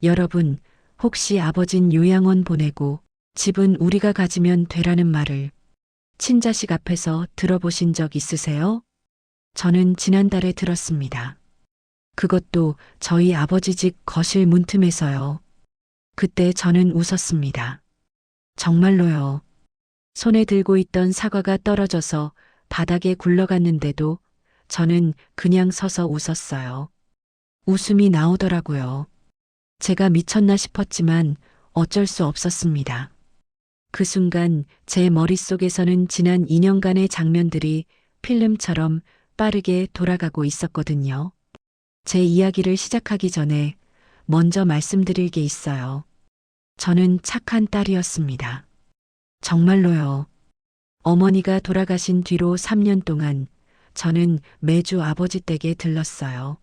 여러분, 혹시 아버진 요양원 보내고 집은 우리가 가지면 되라는 말을 친자식 앞에서 들어보신 적 있으세요? 저는 지난달에 들었습니다. 그것도 저희 아버지 집 거실 문틈에서요. 그때 저는 웃었습니다. 정말로요. 손에 들고 있던 사과가 떨어져서 바닥에 굴러갔는데도 저는 그냥 서서 웃었어요. 웃음이 나오더라고요. 제가 미쳤나 싶었지만 어쩔 수 없었습니다. 그 순간 제 머릿속에서는 지난 2년간의 장면들이 필름처럼 빠르게 돌아가고 있었거든요. 제 이야기를 시작하기 전에 먼저 말씀드릴 게 있어요. 저는 착한 딸이었습니다. 정말로요. 어머니가 돌아가신 뒤로 3년 동안 저는 매주 아버지 댁에 들렀어요.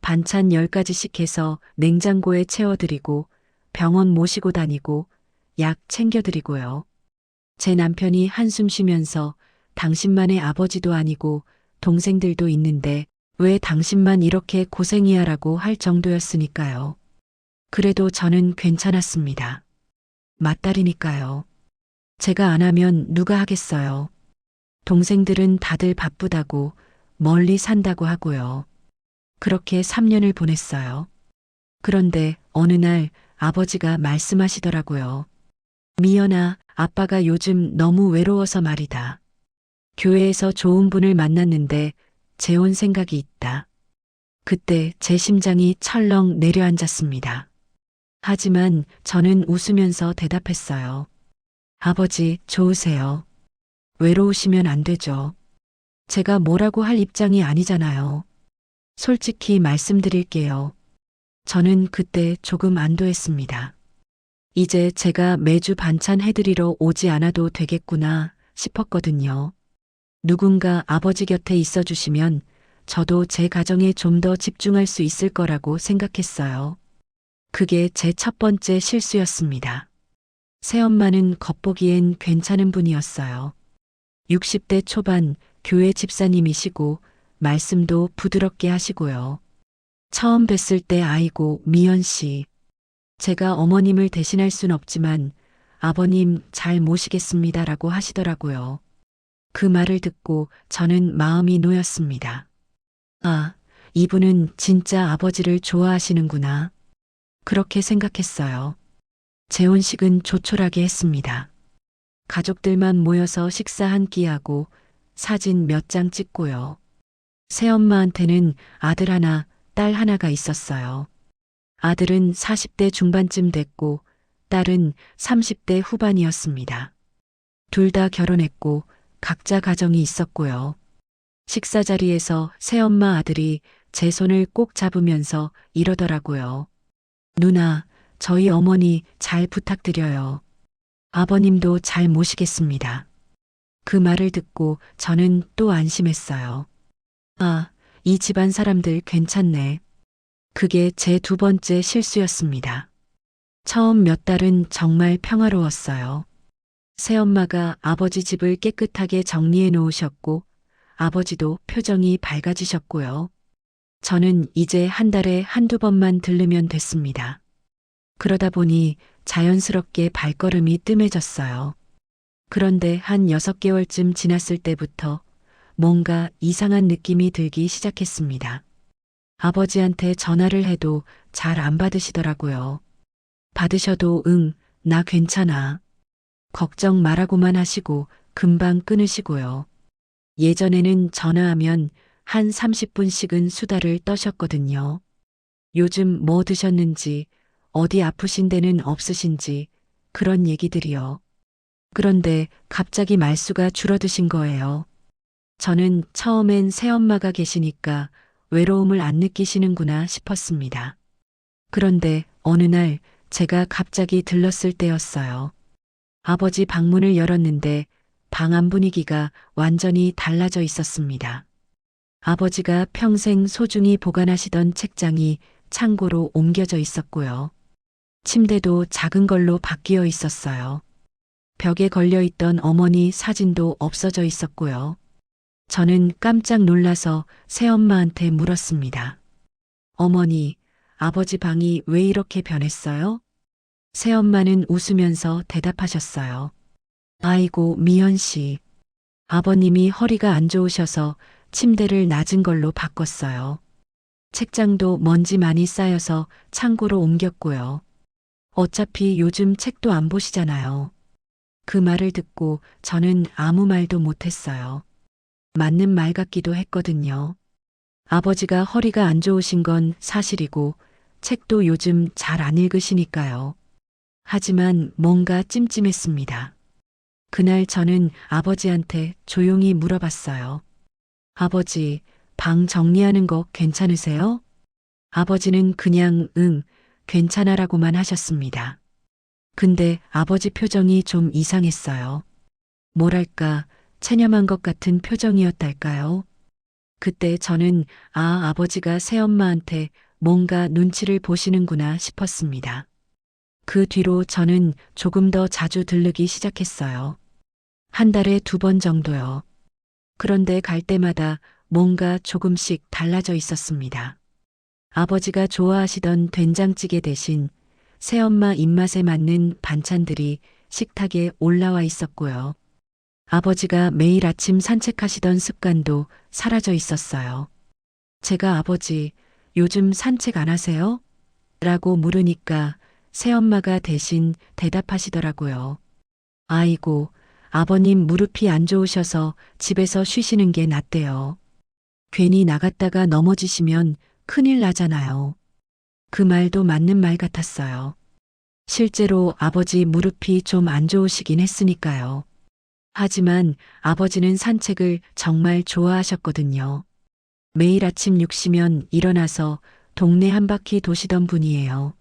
반찬 10가지씩 해서 냉장고에 채워드리고 병원 모시고 다니고 약 챙겨드리고요. 제 남편이 한숨 쉬면서 당신만의 아버지도 아니고 동생들도 있는데 왜 당신만 이렇게 고생이야 라고 할 정도였으니까요. 그래도 저는 괜찮았습니다. 맏딸이니까요. 제가 안 하면 누가 하겠어요. 동생들은 다들 바쁘다고 멀리 산다고 하고요. 그렇게 3년을 보냈어요. 그런데 어느 날 아버지가 말씀하시더라고요. 미연아, 아빠가 요즘 너무 외로워서 말이다. 교회에서 좋은 분을 만났는데 재혼 생각이 있다. 그때 제 심장이 철렁 내려앉았습니다. 하지만 저는 웃으면서 대답했어요. 아버지, 좋으세요. 외로우시면 안 되죠. 제가 뭐라고 할 입장이 아니잖아요. 솔직히 말씀드릴게요. 저는 그때 조금 안도했습니다. 이제 제가 매주 반찬 해드리러 오지 않아도 되겠구나 싶었거든요. 누군가 아버지 곁에 있어 주시면 저도 제 가정에 좀 더 집중할 수 있을 거라고 생각했어요. 그게 제 첫 번째 실수였습니다. 새엄마는 겉보기엔 괜찮은 분이었어요. 60대 초반 교회 집사님이시고 말씀도 부드럽게 하시고요. 처음 뵀을 때 아이고 미연 씨. 제가 어머님을 대신할 순 없지만 아버님 잘 모시겠습니다라고 하시더라고요. 그 말을 듣고 저는 마음이 놓였습니다. 아, 이분은 진짜 아버지를 좋아하시는구나. 그렇게 생각했어요. 재혼식은 조촐하게 했습니다. 가족들만 모여서 식사 한 끼 하고 사진 몇 장 찍고요. 새엄마한테는 아들 하나, 딸 하나가 있었어요. 아들은 40대 중반쯤 됐고 딸은 30대 후반이었습니다. 둘 다 결혼했고 각자 가정이 있었고요. 식사 자리에서 새엄마 아들이 제 손을 꼭 잡으면서 이러더라고요. 누나, 저희 어머니 잘 부탁드려요. 아버님도 잘 모시겠습니다. 그 말을 듣고 저는 또 안심했어요. 아, 이 집안 사람들 괜찮네. 그게 제 두 번째 실수였습니다. 처음 몇 달은 정말 평화로웠어요. 새엄마가 아버지 집을 깨끗하게 정리해 놓으셨고 아버지도 표정이 밝아지셨고요. 저는 이제 한 달에 한두 번만 들르면 됐습니다. 그러다 보니 자연스럽게 발걸음이 뜸해졌어요. 그런데 한 6개월쯤 지났을 때부터 뭔가 이상한 느낌이 들기 시작했습니다. 아버지한테 전화를 해도 잘 안 받으시더라고요. 받으셔도 응, 나 괜찮아. 걱정 말라고만 하시고 금방 끊으시고요. 예전에는 전화하면 한 30분씩은 수다를 떠셨거든요. 요즘 뭐 드셨는지, 어디 아프신 데는 없으신지 그런 얘기들이요. 그런데 갑자기 말수가 줄어드신 거예요. 저는 처음엔 새엄마가 계시니까 외로움을 안 느끼시는구나 싶었습니다. 그런데 어느 날 제가 갑자기 들렀을 때였어요. 아버지 방문을 열었는데 방 안 분위기가 완전히 달라져 있었습니다. 아버지가 평생 소중히 보관하시던 책장이 창고로 옮겨져 있었고요. 침대도 작은 걸로 바뀌어 있었어요. 벽에 걸려 있던 어머니 사진도 없어져 있었고요. 저는 깜짝 놀라서 새엄마한테 물었습니다. 어머니, 아버지 방이 왜 이렇게 변했어요? 새엄마는 웃으면서 대답하셨어요. 아이고, 미연 씨. 아버님이 허리가 안 좋으셔서 침대를 낮은 걸로 바꿨어요. 책장도 먼지 많이 쌓여서 창고로 옮겼고요. 어차피 요즘 책도 안 보시잖아요. 그 말을 듣고 저는 아무 말도 못했어요. 맞는 말 같기도 했거든요. 아버지가 허리가 안 좋으신 건 사실이고 책도 요즘 잘 안 읽으시니까요. 하지만 뭔가 찜찜했습니다. 그날 저는 아버지한테 조용히 물어봤어요. 아버지, 방 정리하는 거 괜찮으세요? 아버지는 그냥 괜찮아라고만 하셨습니다. 근데 아버지 표정이 좀 이상했어요. 뭐랄까, 체념한 것 같은 표정이었달까요? 그때 저는 아버지가 새엄마한테 뭔가 눈치를 보시는구나 싶었습니다. 그 뒤로 저는 조금 더 자주 들르기 시작했어요. 한 달에 2번 정도요. 그런데 갈 때마다 뭔가 조금씩 달라져 있었습니다. 아버지가 좋아하시던 된장찌개 대신 새엄마 입맛에 맞는 반찬들이 식탁에 올라와 있었고요. 아버지가 매일 아침 산책하시던 습관도 사라져 있었어요. 제가 아버지, 요즘 산책 안 하세요? 라고 물으니까 새엄마가 대신 대답하시더라고요. 아이고, 아버님 무릎이 안 좋으셔서 집에서 쉬시는 게 낫대요. 괜히 나갔다가 넘어지시면 큰일 나잖아요. 그 말도 맞는 말 같았어요. 실제로 아버지 무릎이 좀 안 좋으시긴 했으니까요. 하지만 아버지는 산책을 정말 좋아하셨거든요. 매일 아침 6시면 일어나서 동네 한 바퀴 도시던 분이에요.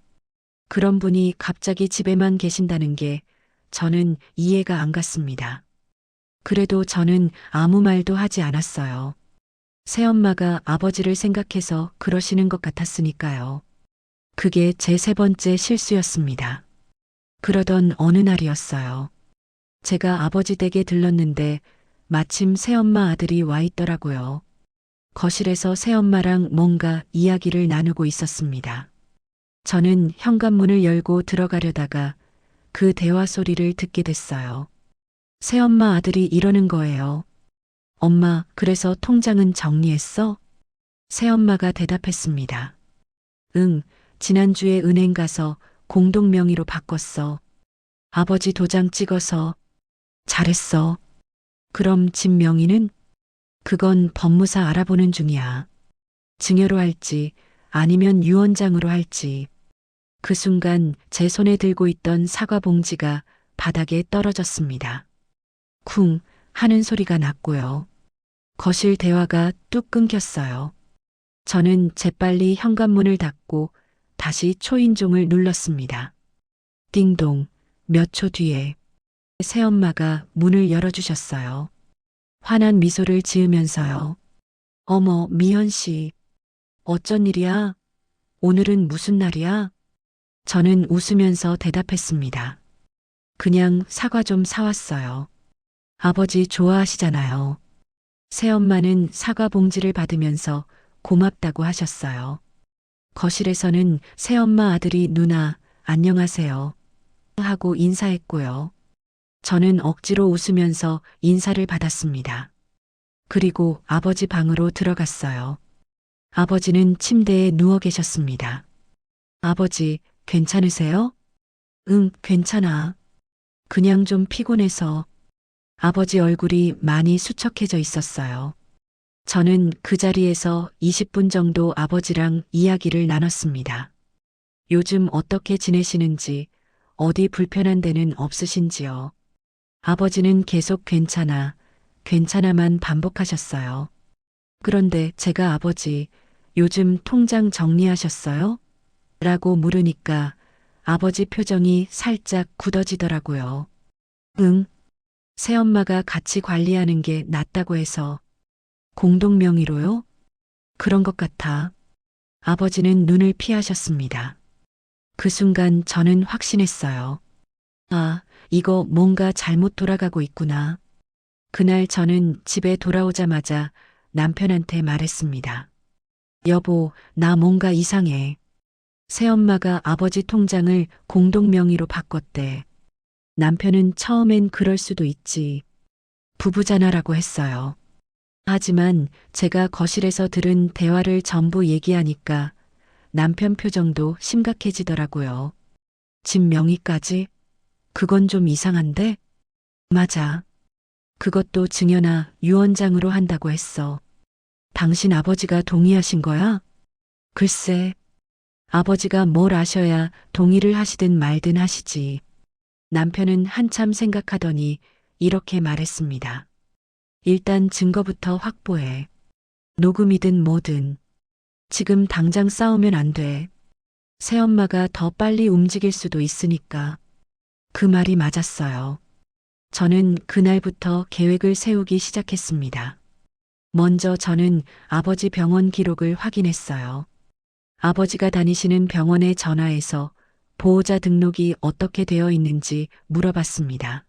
그런 분이 갑자기 집에만 계신다는 게 저는 이해가 안 갔습니다. 그래도 저는 아무 말도 하지 않았어요. 새엄마가 아버지를 생각해서 그러시는 것 같았으니까요. 그게 제 3번째 실수였습니다. 그러던 어느 날이었어요. 제가 아버지 댁에 들렀는데 마침 새엄마 아들이 와 있더라고요. 거실에서 새엄마랑 뭔가 이야기를 나누고 있었습니다. 저는 현관문을 열고 들어가려다가 그 대화 소리를 듣게 됐어요. 새엄마 아들이 이러는 거예요. 엄마, 그래서 통장은 정리했어? 새엄마가 대답했습니다. 응, 지난주에 은행 가서 공동 명의로 바꿨어. 아버지 도장 찍어서. 잘했어. 그럼 집 명의는? 그건 법무사 알아보는 중이야. 증여로 할지 아니면 유언장으로 할지. 그 순간 제 손에 들고 있던 사과 봉지가 바닥에 떨어졌습니다. 쿵 하는 소리가 났고요. 거실 대화가 뚝 끊겼어요. 저는 재빨리 현관문을 닫고 다시 초인종을 눌렀습니다. 띵동, 몇 초 뒤에 새엄마가 문을 열어주셨어요. 환한 미소를 지으면서요. 어머, 미연 씨. 어쩐 일이야? 오늘은 무슨 날이야? 저는 웃으면서 대답했습니다. 그냥 사과 좀 사왔어요. 아버지 좋아하시잖아요. 새엄마는 사과 봉지를 받으면서 고맙다고 하셨어요. 거실에서는 새엄마 아들이 누나, 안녕하세요. 하고 인사했고요. 저는 억지로 웃으면서 인사를 받았습니다. 그리고 아버지 방으로 들어갔어요. 아버지는 침대에 누워 계셨습니다. 아버지, 괜찮으세요? 응, 괜찮아. 그냥 좀 피곤해서. 아버지 얼굴이 많이 수척해져 있었어요. 저는 그 자리에서 20분 정도 아버지랑 이야기를 나눴습니다. 요즘 어떻게 지내시는지, 어디 불편한 데는 없으신지요? 아버지는 계속 괜찮아, 괜찮아만 반복하셨어요. 그런데 제가 아버지, 요즘 통장 정리하셨어요? 라고 물으니까 아버지 표정이 살짝 굳어지더라고요. 응, 새엄마가 같이 관리하는 게 낫다고 해서. 공동 명의로요? 그런 것 같아. 아버지는 눈을 피하셨습니다. 그 순간 저는 확신했어요. 아, 이거 뭔가 잘못 돌아가고 있구나. 그날 저는 집에 돌아오자마자 남편한테 말했습니다. 여보, 나 뭔가 이상해. 새엄마가 아버지 통장을 공동 명의로 바꿨대. 남편은 처음엔 그럴 수도 있지. 부부잖아라고 했어요. 하지만 제가 거실에서 들은 대화를 전부 얘기하니까 남편 표정도 심각해지더라고요. 집 명의까지? 그건 좀 이상한데? 맞아. 그것도 증여나 유언장으로 한다고 했어. 당신 아버지가 동의하신 거야? 글쎄, 아버지가 뭘 아셔야 동의를 하시든 말든 하시지. 남편은 한참 생각하더니 이렇게 말했습니다. 일단 증거부터 확보해. 녹음이든 뭐든. 지금 당장 싸우면 안 돼. 새엄마가 더 빨리 움직일 수도 있으니까. 그 말이 맞았어요. 저는 그날부터 계획을 세우기 시작했습니다. 먼저 저는 아버지 병원 기록을 확인했어요. 아버지가 다니시는 병원에 전화해서 보호자 등록이 어떻게 되어 있는지 물어봤습니다.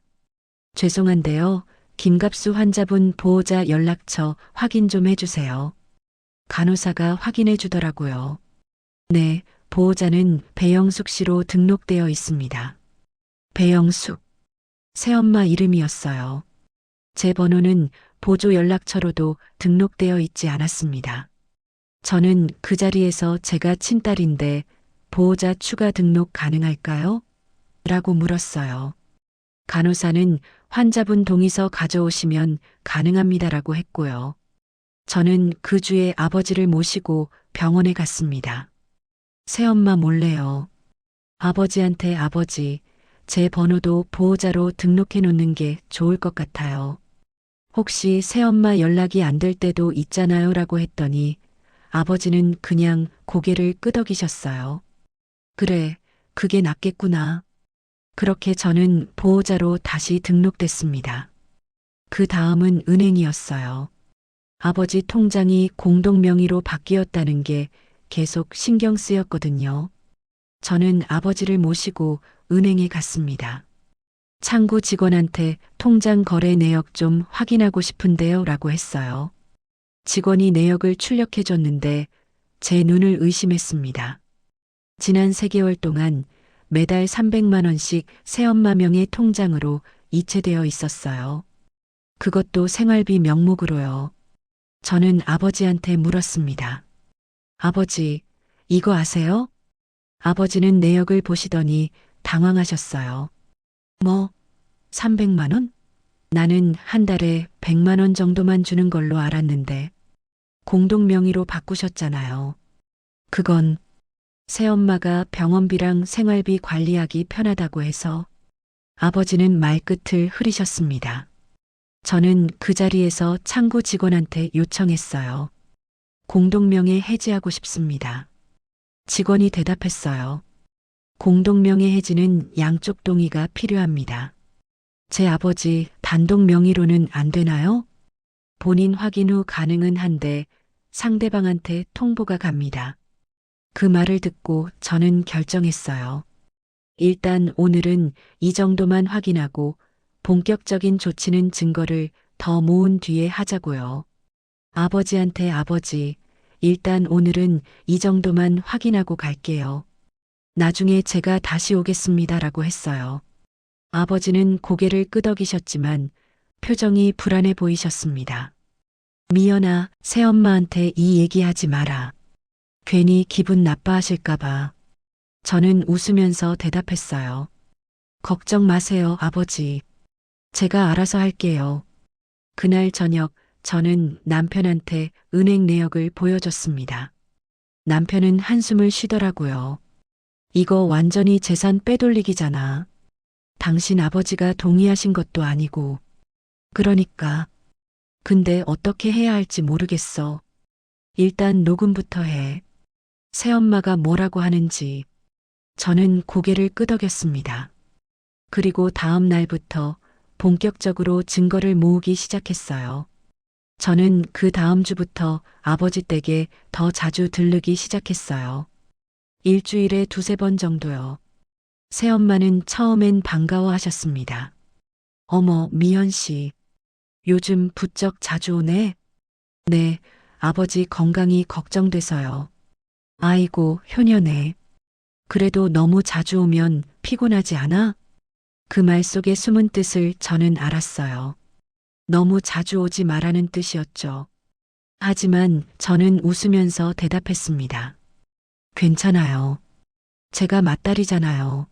죄송한데요. 김갑수 환자분 보호자 연락처 확인 좀 해주세요. 간호사가 확인해 주더라고요. 네, 보호자는 배영숙 씨로 등록되어 있습니다. 배영숙. 새엄마 이름이었어요. 제 번호는 보조 연락처로도 등록되어 있지 않았습니다. 저는 그 자리에서 제가 친딸인데 보호자 추가 등록 가능할까요? 라고 물었어요. 간호사는 환자분 동의서 가져오시면 가능합니다라고 했고요. 저는 그 주에 아버지를 모시고 병원에 갔습니다. 새엄마 몰래요. 아버지한테 아버지, 제 번호도 보호자로 등록해 놓는 게 좋을 것 같아요. 혹시 새엄마 연락이 안 될 때도 있잖아요 라고 했더니 아버지는 그냥 고개를 끄덕이셨어요. 그래, 그게 낫겠구나. 그렇게 저는 보호자로 다시 등록됐습니다. 그 다음은 은행이었어요. 아버지 통장이 공동 명의로 바뀌었다는 게 계속 신경 쓰였거든요. 저는 아버지를 모시고 은행에 갔습니다. 창구 직원한테 통장 거래 내역 좀 확인하고 싶은데요 라고 했어요. 직원이 내역을 출력해 줬는데 제 눈을 의심했습니다. 지난 3개월 동안 매달 300만 원씩 새엄마 명의 통장으로 이체되어 있었어요. 그것도 생활비 명목으로요. 저는 아버지한테 물었습니다. 아버지, 이거 아세요? 아버지는 내역을 보시더니 당황하셨어요. 뭐, 300만 원? 나는 한 달에 100만 원 정도만 주는 걸로 알았는데 공동 명의로 바꾸셨잖아요. 그건 새엄마가 병원비랑 생활비 관리하기 편하다고 해서. 아버지는 말끝을 흐리셨습니다. 저는 그 자리에서 창구 직원한테 요청했어요. 공동명예 해지하고 싶습니다. 직원이 대답했어요. 공동명예 해지는 양쪽 동의가 필요합니다. 제 아버지 단독 명의로는 안 되나요? 본인 확인 후 가능은 한데 상대방한테 통보가 갑니다. 그 말을 듣고 저는 결정했어요. 일단 오늘은 이 정도만 확인하고 본격적인 조치는 증거를 더 모은 뒤에 하자고요. 아버지한테 아버지, 일단 오늘은 이 정도만 확인하고 갈게요. 나중에 제가 다시 오겠습니다라고 했어요. 아버지는 고개를 끄덕이셨지만 표정이 불안해 보이셨습니다. 미연아, 새엄마한테 이 얘기하지 마라. 괜히 기분 나빠하실까봐. 저는 웃으면서 대답했어요. 걱정 마세요, 아버지. 제가 알아서 할게요. 그날 저녁 저는 남편한테 은행 내역을 보여줬습니다. 남편은 한숨을 쉬더라고요. 이거 완전히 재산 빼돌리기잖아. 당신 아버지가 동의하신 것도 아니고. 그러니까. 근데 어떻게 해야 할지 모르겠어. 일단 녹음부터 해. 새엄마가 뭐라고 하는지. 저는 고개를 끄덕였습니다. 그리고 다음 날부터 본격적으로 증거를 모으기 시작했어요. 저는 그 다음 주부터 아버지 댁에 더 자주 들르기 시작했어요. 일주일에 2~3번 정도요. 새엄마는 처음엔 반가워하셨습니다. 어머, 미연 씨. 요즘 부쩍 자주 오네? 네, 아버지 건강이 걱정돼서요. 아이고, 효녀네. 그래도 너무 자주 오면 피곤하지 않아? 그 말 속의 숨은 뜻을 저는 알았어요. 너무 자주 오지 말라는 뜻이었죠. 하지만 저는 웃으면서 대답했습니다. 괜찮아요. 제가 맏딸이잖아요.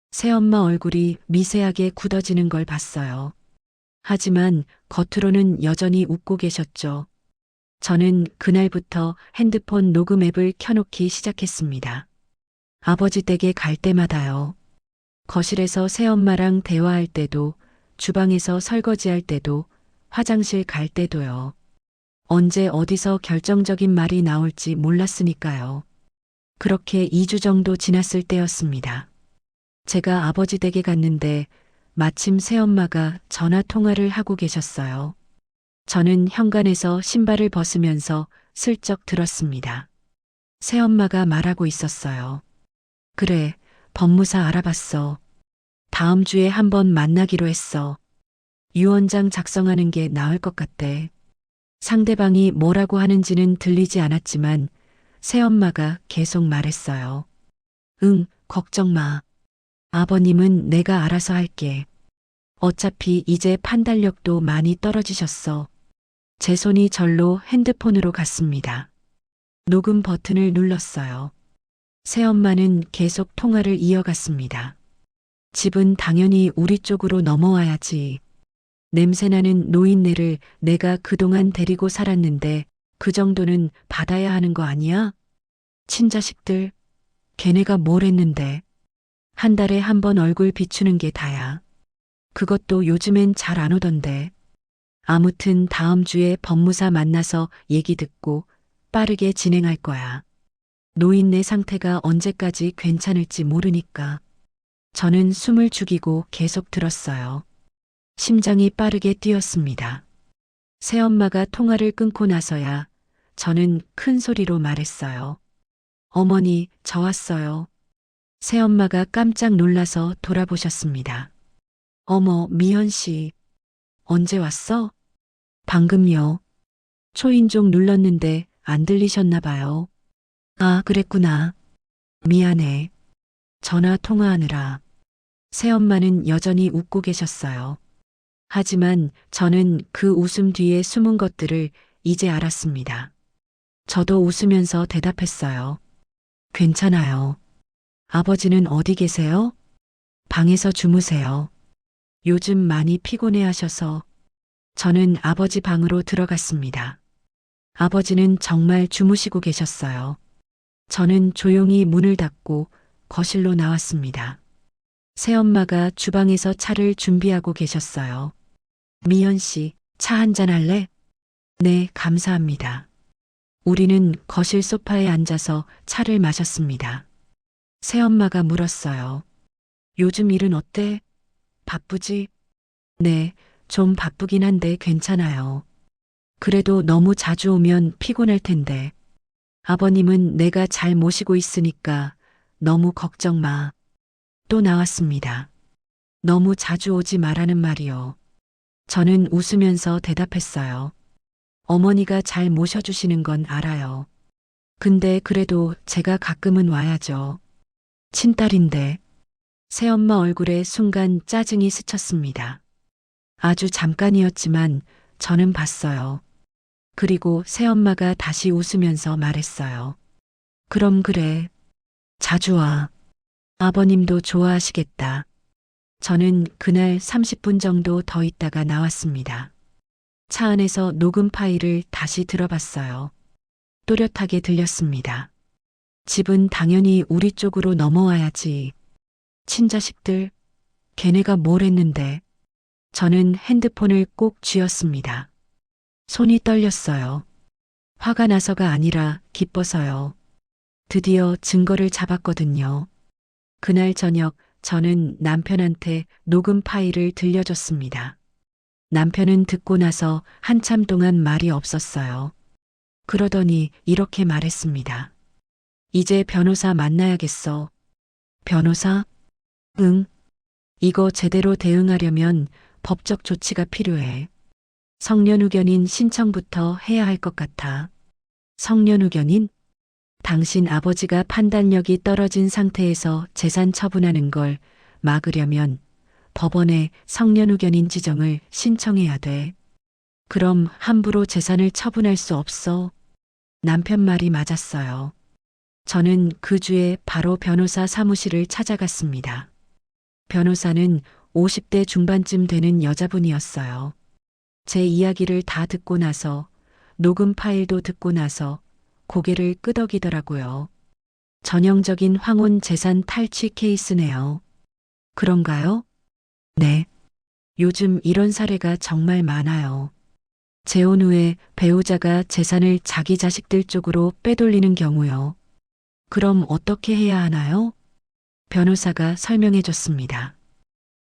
새엄마 얼굴이 미세하게 굳어지는 걸 봤어요. 하지만 겉으로는 여전히 웃고 계셨죠. 저는 그날부터 핸드폰 녹음 앱을 켜놓기 시작했습니다. 아버지 댁에 갈 때마다요. 거실에서 새엄마랑 대화할 때도, 주방에서 설거지할 때도, 화장실 갈 때도요. 언제 어디서 결정적인 말이 나올지 몰랐으니까요. 그렇게 2주 정도 지났을 때였습니다. 제가 아버지 댁에 갔는데 마침 새엄마가 전화 통화를 하고 계셨어요. 저는 현관에서 신발을 벗으면서 슬쩍 들었습니다. 새엄마가 말하고 있었어요. 그래, 법무사 알아봤어. 다음 주에 한번 만나기로 했어. 유언장 작성하는 게 나을 것 같대. 상대방이 뭐라고 하는지는 들리지 않았지만 새엄마가 계속 말했어요. 응, 걱정 마. 아버님은 내가 알아서 할게. 어차피 이제 판단력도 많이 떨어지셨어. 제 손이 절로 핸드폰으로 갔습니다. 녹음 버튼을 눌렀어요. 새엄마는 계속 통화를 이어갔습니다. 집은 당연히 우리 쪽으로 넘어와야지. 냄새나는 노인네를 내가 그동안 데리고 살았는데 그 정도는 받아야 하는 거 아니야? 친자식들, 걔네가 뭘 했는데. 한 달에 한 번 얼굴 비추는 게 다야. 그것도 요즘엔 잘 안 오던데. 아무튼 다음 주에 법무사 만나서 얘기 듣고 빠르게 진행할 거야. 노인네 상태가 언제까지 괜찮을지 모르니까. 저는 숨을 죽이고 계속 들었어요. 심장이 빠르게 뛰었습니다. 새엄마가 통화를 끊고 나서야 저는 큰 소리로 말했어요. 어머니, 저 왔어요. 새엄마가 깜짝 놀라서 돌아보셨습니다. 어머, 미연 씨. 언제 왔어? 방금요. 초인종 눌렀는데 안 들리셨나 봐요. 아, 그랬구나. 미안해. 전화 통화하느라. 새엄마는 여전히 웃고 계셨어요. 하지만 저는 그 웃음 뒤에 숨은 것들을 이제 알았습니다. 저도 웃으면서 대답했어요. 괜찮아요. 아버지는 어디 계세요? 방에서 주무세요. 요즘 많이 피곤해 하셔서. 저는 아버지 방으로 들어갔습니다. 아버지는 정말 주무시고 계셨어요. 저는 조용히 문을 닫고 거실로 나왔습니다. 새엄마가 주방에서 차를 준비하고 계셨어요. 미연 씨, 차 한잔 할래? 네, 감사합니다. 우리는 거실 소파에 앉아서 차를 마셨습니다. 새엄마가 물었어요. 요즘 일은 어때? 바쁘지? 네, 좀 바쁘긴 한데 괜찮아요. 그래도 너무 자주 오면 피곤할 텐데. 아버님은 내가 잘 모시고 있으니까 너무 걱정 마. 또 나왔습니다. 너무 자주 오지 말라는 말이요. 저는 웃으면서 대답했어요. 어머니가 잘 모셔주시는 건 알아요. 근데 그래도 제가 가끔은 와야죠. 친딸인데. 새엄마 얼굴에 순간 짜증이 스쳤습니다. 아주 잠깐이었지만 저는 봤어요. 그리고 새엄마가 다시 웃으면서 말했어요. 그럼 그래. 자주 와. 아버님도 좋아하시겠다. 저는 그날 30분 정도 더 있다가 나왔습니다. 차 안에서 녹음 파일을 다시 들어봤어요. 또렷하게 들렸습니다. 집은 당연히 우리 쪽으로 넘어와야지. 친자식들, 걔네가 뭘 했는데. 저는 핸드폰을 꼭 쥐었습니다. 손이 떨렸어요. 화가 나서가 아니라 기뻐서요. 드디어 증거를 잡았거든요. 그날 저녁 저는 남편한테 녹음 파일을 들려줬습니다. 남편은 듣고 나서 한참 동안 말이 없었어요. 그러더니 이렇게 말했습니다. 이제 변호사 만나야겠어. 변호사? 응. 이거 제대로 대응하려면 법적 조치가 필요해. 성년후견인 신청부터 해야 할 것 같아. 성년후견인? 당신 아버지가 판단력이 떨어진 상태에서 재산 처분하는 걸 막으려면 법원에 성년후견인 지정을 신청해야 돼. 그럼 함부로 재산을 처분할 수 없어. 남편 말이 맞았어요. 저는 그 주에 바로 변호사 사무실을 찾아갔습니다. 변호사는 50대 중반쯤 되는 여자분이었어요. 제 이야기를 다 듣고 나서, 녹음 파일도 듣고 나서 고개를 끄덕이더라고요. 전형적인 황혼 재산 탈취 케이스네요. 그런가요? 네. 요즘 이런 사례가 정말 많아요. 재혼 후에 배우자가 재산을 자기 자식들 쪽으로 빼돌리는 경우요. 그럼 어떻게 해야 하나요? 변호사가 설명해 줬습니다.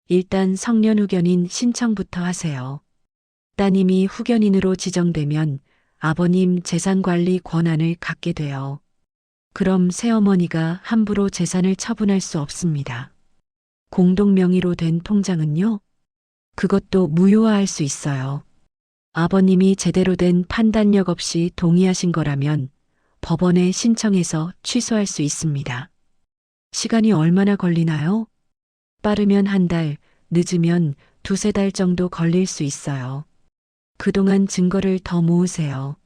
일단 성년후견인 신청부터 하세요. 따님이 후견인으로 지정되면 아버님 재산관리 권한을 갖게 돼요. 그럼 새어머니가 함부로 재산을 처분할 수 없습니다. 공동명의로 된 통장은요? 그것도 무효화할 수 있어요. 아버님이 제대로 된 판단력 없이 동의하신 거라면 법원에 신청해서 취소할 수 있습니다. 시간이 얼마나 걸리나요? 빠르면 한 달, 늦으면 두세 달 정도 걸릴 수 있어요. 그동안 증거를 더 모으세요.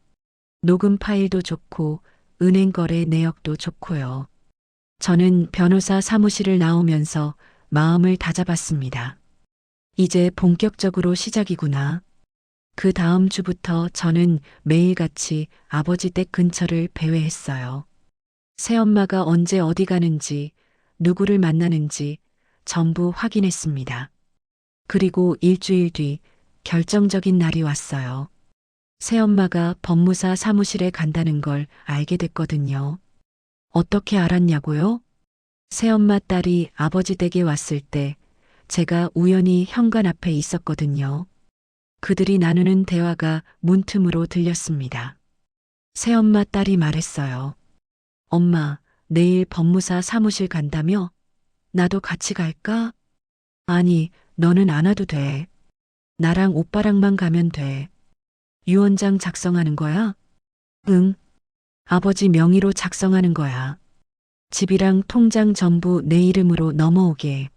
녹음 파일도 좋고 은행 거래 내역도 좋고요. 저는 변호사 사무실을 나오면서 마음을 다잡았습니다. 이제 본격적으로 시작이구나. 그 다음 주부터 저는 매일같이 아버지 댁 근처를 배회했어요. 새엄마가 언제 어디 가는지, 누구를 만나는지 전부 확인했습니다. 그리고 일주일 뒤 결정적인 날이 왔어요. 새엄마가 법무사 사무실에 간다는 걸 알게 됐거든요. 어떻게 알았냐고요? 새엄마 딸이 아버지 댁에 왔을 때 제가 우연히 현관 앞에 있었거든요. 그들이 나누는 대화가 문틈으로 들렸습니다. 새엄마 딸이 말했어요. 엄마, 내일 법무사 사무실 간다며? 나도 같이 갈까? 아니, 너는 안 와도 돼. 나랑 오빠랑만 가면 돼. 유언장 작성하는 거야? 응. 아버지 명의로 작성하는 거야. 집이랑 통장 전부 내 이름으로 넘어오게.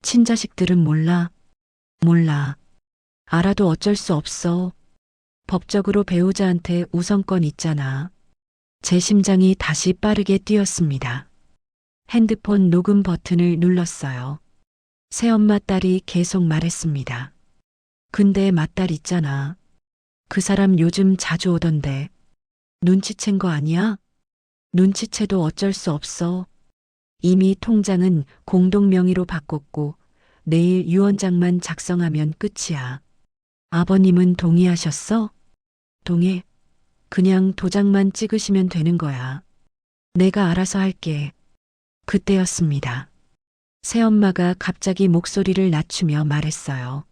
친자식들은 몰라. 몰라. 알아도 어쩔 수 없어. 법적으로 배우자한테 우선권 있잖아. 제 심장이 다시 빠르게 뛰었습니다. 핸드폰 녹음 버튼을 눌렀어요. 새엄마 딸이 계속 말했습니다. 근데 맏딸 있잖아. 그 사람 요즘 자주 오던데. 눈치챈 거 아니야? 눈치채도 어쩔 수 없어. 이미 통장은 공동명의로 바꿨고 내일 유언장만 작성하면 끝이야. 아버님은 동의하셨어? 동의? 그냥 도장만 찍으시면 되는 거야. 내가 알아서 할게. 그때였습니다. 새엄마가 갑자기 목소리를 낮추며 말했어요.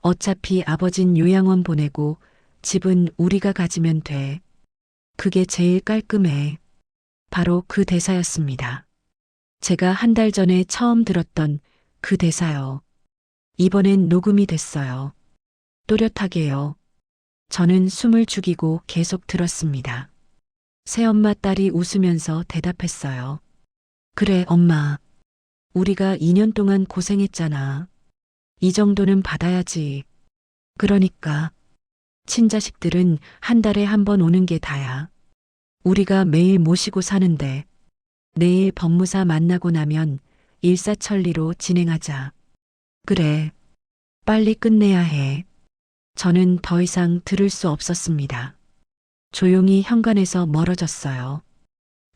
어차피 아버진 요양원 보내고 집은 우리가 가지면 돼. 그게 제일 깔끔해. 바로 그 대사였습니다. 제가 한 달 전에 처음 들었던 그 대사요. 이번엔 녹음이 됐어요. 또렷하게요. 저는 숨을 죽이고 계속 들었습니다. 새엄마 딸이 웃으면서 대답했어요. 그래, 엄마. 우리가 2년 동안 고생했잖아. 이 정도는 받아야지. 그러니까. 친자식들은 한 달에 한 번 오는 게 다야. 우리가 매일 모시고 사는데 내일 법무사 만나고 나면 일사천리로 진행하자. 그래. 빨리 끝내야 해. 저는 더 이상 들을 수 없었습니다. 조용히 현관에서 멀어졌어요.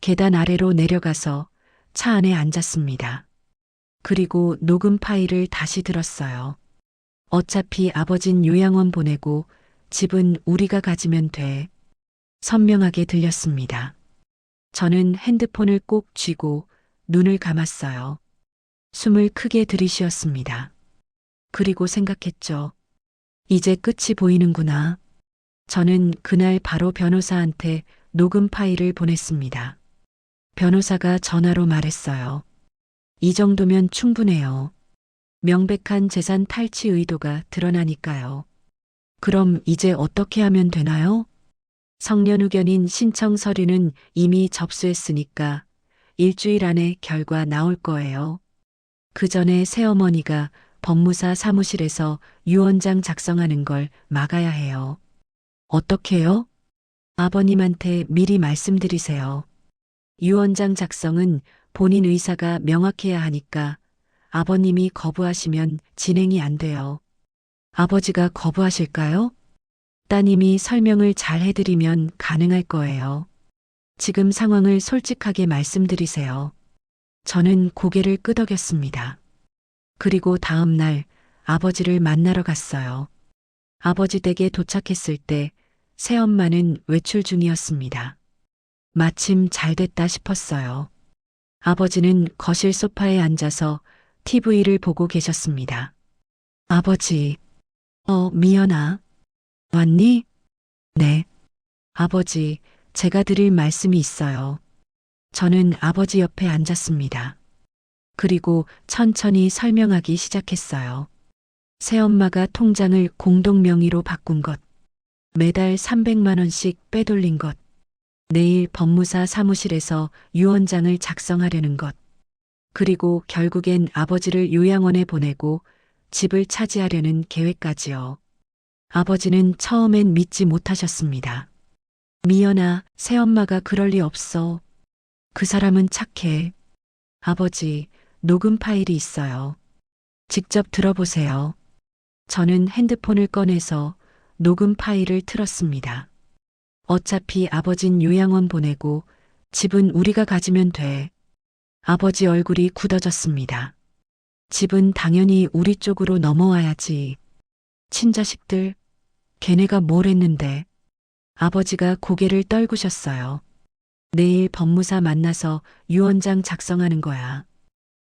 계단 아래로 내려가서 차 안에 앉았습니다. 그리고 녹음 파일을 다시 들었어요. 어차피 아버진 요양원 보내고 집은 우리가 가지면 돼. 선명하게 들렸습니다. 저는 핸드폰을 꼭 쥐고 눈을 감았어요. 숨을 크게 들이쉬었습니다. 그리고 생각했죠. 이제 끝이 보이는구나. 저는 그날 바로 변호사한테 녹음 파일을 보냈습니다. 변호사가 전화로 말했어요. 이 정도면 충분해요. 명백한 재산 탈취 의도가 드러나니까요. 그럼 이제 어떻게 하면 되나요? 성년후견인 신청 서류는 이미 접수했으니까 일주일 안에 결과 나올 거예요. 그 전에 새어머니가 법무사 사무실에서 유언장 작성하는 걸 막아야 해요. 어떻게요? 아버님한테 미리 말씀드리세요. 유언장 작성은 본인 의사가 명확해야 하니까 아버님이 거부하시면 진행이 안 돼요. 아버지가 거부하실까요? 따님이 설명을 잘 해드리면 가능할 거예요. 지금 상황을 솔직하게 말씀드리세요. 저는 고개를 끄덕였습니다. 그리고 다음 날 아버지를 만나러 갔어요. 아버지 댁에 도착했을 때 새엄마는 외출 중이었습니다. 마침 잘 됐다 싶었어요. 아버지는 거실 소파에 앉아서 TV를 보고 계셨습니다. 아버지, 미연아. 왔니? 네. 아버지, 제가 드릴 말씀이 있어요. 저는 아버지 옆에 앉았습니다. 그리고 천천히 설명하기 시작했어요. 새엄마가 통장을 공동 명의로 바꾼 것, 매달 300만 원씩 빼돌린 것, 내일 법무사 사무실에서 유언장을 작성하려는 것, 그리고 결국엔 아버지를 요양원에 보내고 집을 차지하려는 계획까지요. 아버지는 처음엔 믿지 못하셨습니다. 미연아, 새엄마가 그럴 리 없어. 그 사람은 착해. 아버지, 녹음 파일이 있어요. 직접 들어보세요. 저는 핸드폰을 꺼내서 녹음 파일을 틀었습니다. 어차피 아버진 요양원 보내고 집은 우리가 가지면 돼. 아버지 얼굴이 굳어졌습니다. 집은 당연히 우리 쪽으로 넘어와야지. 친자식들, 걔네가 뭘 했는데. 아버지가 고개를 떨구셨어요. 내일 법무사 만나서 유언장 작성하는 거야.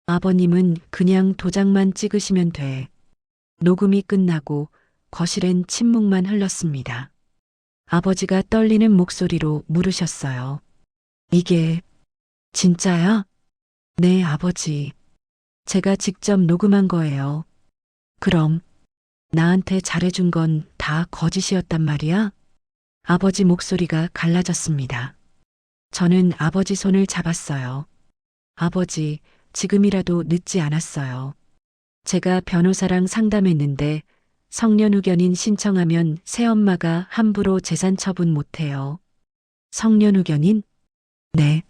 아버님은 그냥 도장만 찍으시면 돼. 녹음이 끝나고 거실엔 침묵만 흘렀습니다. 아버지가 떨리는 목소리로 물으셨어요. 이게 진짜야? 네, 아버지. 제가 직접 녹음한 거예요. 그럼 나한테 잘해준 건 다 거짓이었단 말이야? 아버지 목소리가 갈라졌습니다. 저는 아버지 손을 잡았어요. 아버지, 지금이라도 늦지 않았어요. 제가 변호사랑 상담했는데 성년후견인 신청하면 새엄마가 함부로 재산 처분 못해요. 성년후견인? 네.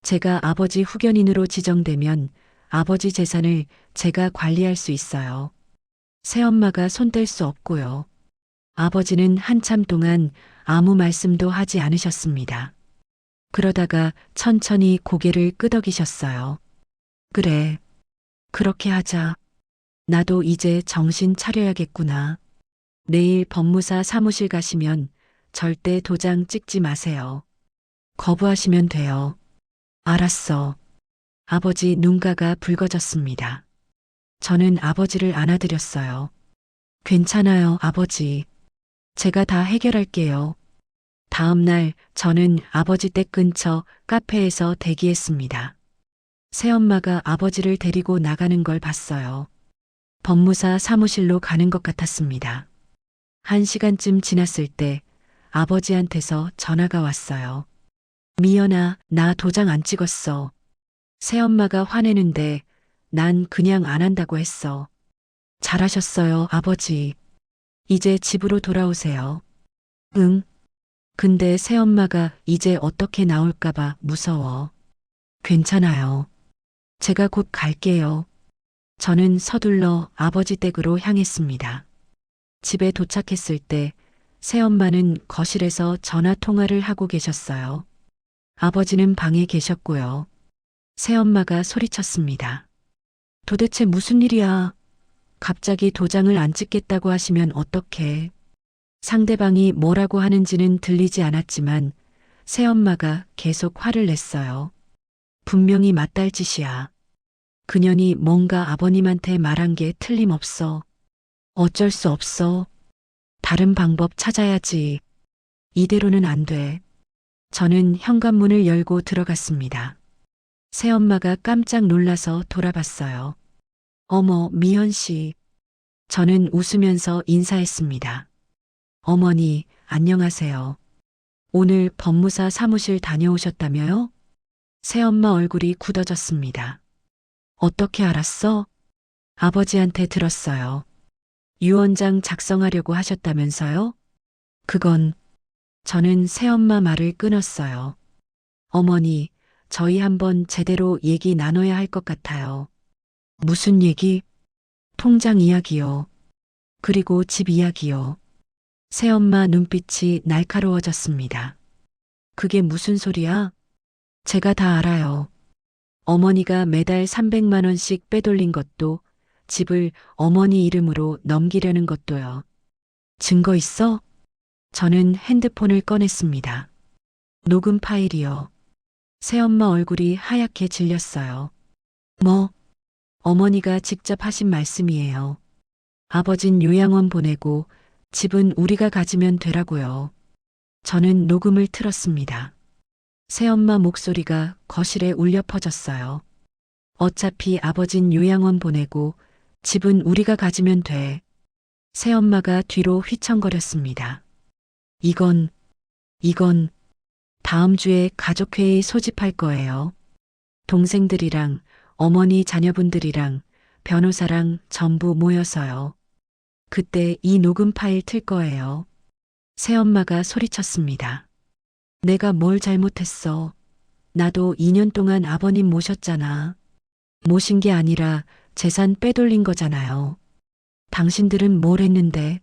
제가 아버지 후견인으로 지정되면 아버지 재산을 제가 관리할 수 있어요. 새엄마가 손댈 수 없고요. 아버지는 한참 동안 아무 말씀도 하지 않으셨습니다. 그러다가 천천히 고개를 끄덕이셨어요. 그래. 그렇게 하자. 나도 이제 정신 차려야겠구나. 내일 법무사 사무실 가시면 절대 도장 찍지 마세요. 거부하시면 돼요. 알았어. 아버지 눈가가 붉어졌습니다. 저는 아버지를 안아드렸어요. 괜찮아요, 아버지. 제가 다 해결할게요. 다음 날 저는 아버지 댁 근처 카페에서 대기했습니다. 새엄마가 아버지를 데리고 나가는 걸 봤어요. 법무사 사무실로 가는 것 같았습니다. 1시간쯤 지났을 때 아버지한테서 전화가 왔어요. 미연아, 나 도장 안 찍었어. 새엄마가 화내는데 난 그냥 안 한다고 했어. 잘하셨어요, 아버지. 이제 집으로 돌아오세요. 응. 근데 새엄마가 이제 어떻게 나올까봐 무서워. 괜찮아요. 제가 곧 갈게요. 저는 서둘러 아버지 댁으로 향했습니다. 집에 도착했을 때 새엄마는 거실에서 전화 통화를 하고 계셨어요. 아버지는 방에 계셨고요. 새엄마가 소리쳤습니다. 도대체 무슨 일이야? 갑자기 도장을 안 찍겠다고 하시면 어떡해? 상대방이 뭐라고 하는지는 들리지 않았지만 새엄마가 계속 화를 냈어요. 분명히 맞달짓이야. 그년이 뭔가 아버님한테 말한 게 틀림없어. 어쩔 수 없어. 다른 방법 찾아야지. 이대로는 안 돼. 저는 현관문을 열고 들어갔습니다. 새엄마가 깜짝 놀라서 돌아봤어요. 어머, 미연 씨. 저는 웃으면서 인사했습니다. 어머니, 안녕하세요. 오늘 법무사 사무실 다녀오셨다며요? 새엄마 얼굴이 굳어졌습니다. 어떻게 알았어? 아버지한테 들었어요. 유언장 작성하려고 하셨다면서요? 그건 저는 새엄마 말을 끊었어요. 어머니, 저희 한번 제대로 얘기 나눠야 할 것 같아요. 무슨 얘기? 통장 이야기요. 그리고 집 이야기요. 새엄마 눈빛이 날카로워졌습니다. 그게 무슨 소리야? 제가 다 알아요. 어머니가 매달 300만 원씩 빼돌린 것도, 집을 어머니 이름으로 넘기려는 것도요. 증거 있어? 저는 핸드폰을 꺼냈습니다. 녹음 파일이요. 새엄마 얼굴이 하얗게 질렸어요. 뭐? 어머니가 직접 하신 말씀이에요. 아버진 요양원 보내고 집은 우리가 가지면 되라고요. 저는 녹음을 틀었습니다. 새엄마 목소리가 거실에 울려 퍼졌어요. 어차피 아버진 요양원 보내고 집은 우리가 가지면 돼. 새엄마가 뒤로 휘청거렸습니다. 이건 다음 주에 가족회의 소집할 거예요. 동생들이랑 어머니 자녀분들이랑 변호사랑 전부 모여서요. 그때 이 녹음 파일 틀 거예요. 새엄마가 소리쳤습니다. 내가 뭘 잘못했어. 나도 2년 동안 아버님 모셨잖아. 모신 게 아니라 재산 빼돌린 거잖아요. 당신들은 뭘 했는데?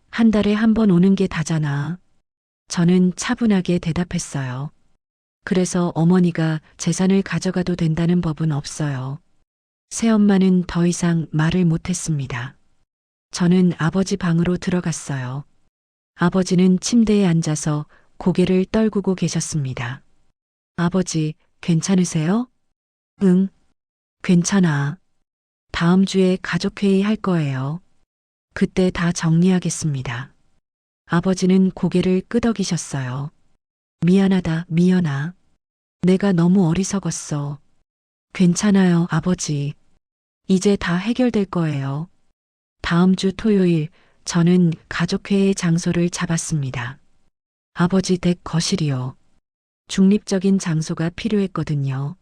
한 달에 한 번 오는 게 다잖아. 저는 차분하게 대답했어요. 그래서 어머니가 재산을 가져가도 된다는 법은 없어요. 새엄마는 더 이상 말을 못했습니다. 저는 아버지 방으로 들어갔어요. 아버지는 침대에 앉아서 고개를 떨구고 계셨습니다. 아버지, 괜찮으세요? 응, 괜찮아. 다음 주에 가족회의 할 거예요. 그때 다 정리하겠습니다. 아버지는 고개를 끄덕이셨어요. 미안하다, 미연아. 내가 너무 어리석었어. 괜찮아요, 아버지. 이제 다 해결될 거예요. 다음 주 토요일 저는 가족회의 장소를 잡았습니다. 아버지 댁 거실이요. 중립적인 장소가 필요했거든요.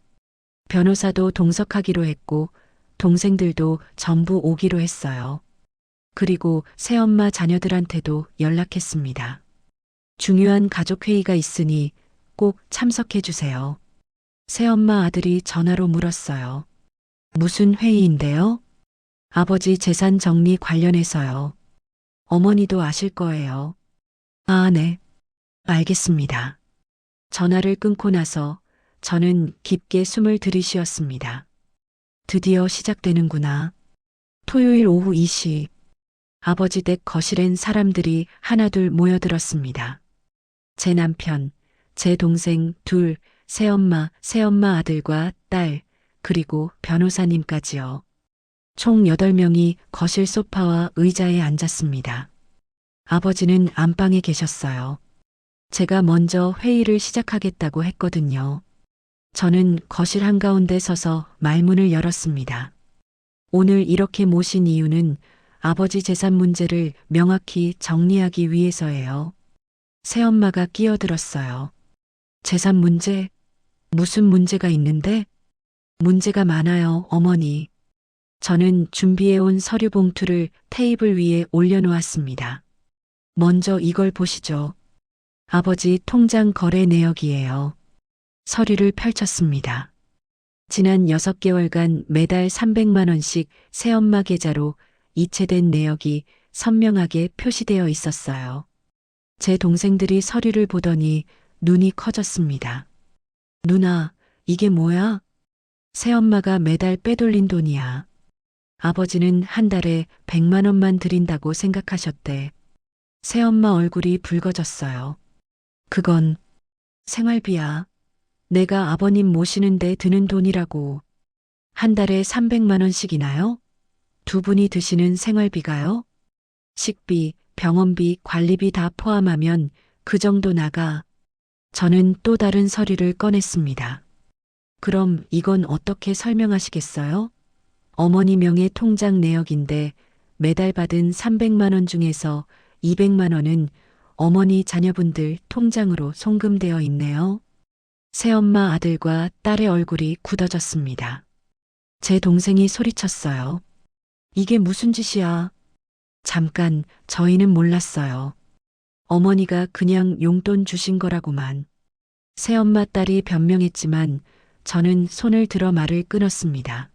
변호사도 동석하기로 했고 동생들도 전부 오기로 했어요. 그리고 새엄마 자녀들한테도 연락했습니다. 중요한 가족회의가 있으니 꼭 참석해 주세요. 새엄마 아들이 전화로 물었어요. 무슨 회의인데요? 아버지 재산 정리 관련해서요. 어머니도 아실 거예요. 아, 네. 알겠습니다. 전화를 끊고 나서 저는 깊게 숨을 들이쉬었습니다. 드디어 시작되는구나. 토요일 오후 2시. 아버지 댁 거실엔 사람들이 하나둘 모여들었습니다. 제 남편, 제 동생 둘, 새엄마 아들과 딸, 그리고 변호사님까지요. 총 8명이 거실 소파와 의자에 앉았습니다. 아버지는 안방에 계셨어요. 제가 먼저 회의를 시작하겠다고 했거든요. 저는 거실 한가운데 서서 말문을 열었습니다. 오늘 이렇게 모신 이유는 아버지 재산 문제를 명확히 정리하기 위해서예요. 새엄마가 끼어들었어요. 재산 문제? 무슨 문제가 있는데? 문제가 많아요, 어머니. 저는 준비해온 서류 봉투를 테이블 위에 올려놓았습니다. 먼저 이걸 보시죠. 아버지 통장 거래 내역이에요. 서류를 펼쳤습니다. 지난 6개월간 매달 300만 원씩 새엄마 계좌로 이체된 내역이 선명하게 표시되어 있었어요. 제 동생들이 서류를 보더니 눈이 커졌습니다. 누나, 이게 뭐야? 새엄마가 매달 빼돌린 돈이야. 아버지는 한 달에 100만 원만 드린다고 생각하셨대. 새엄마 얼굴이 붉어졌어요. 그건 생활비야. 내가 아버님 모시는데 드는 돈이라고. 한 달에 300만 원씩이나요? 두 분이 드시는 생활비가요? 식비, 병원비, 관리비 다 포함하면 그 정도 나가. 저는 또 다른 서류를 꺼냈습니다. 그럼 이건 어떻게 설명하시겠어요? 어머니 명의 통장 내역인데 매달 받은 300만 원 중에서 200만 원은 어머니 자녀분들 통장으로 송금되어 있네요. 새엄마 아들과 딸의 얼굴이 굳어졌습니다. 제 동생이 소리쳤어요. 이게 무슨 짓이야? 잠깐 저희는 몰랐어요. 어머니가 그냥 용돈 주신 거라고만. 새엄마 딸이 변명했지만 저는 손을 들어 말을 끊었습니다.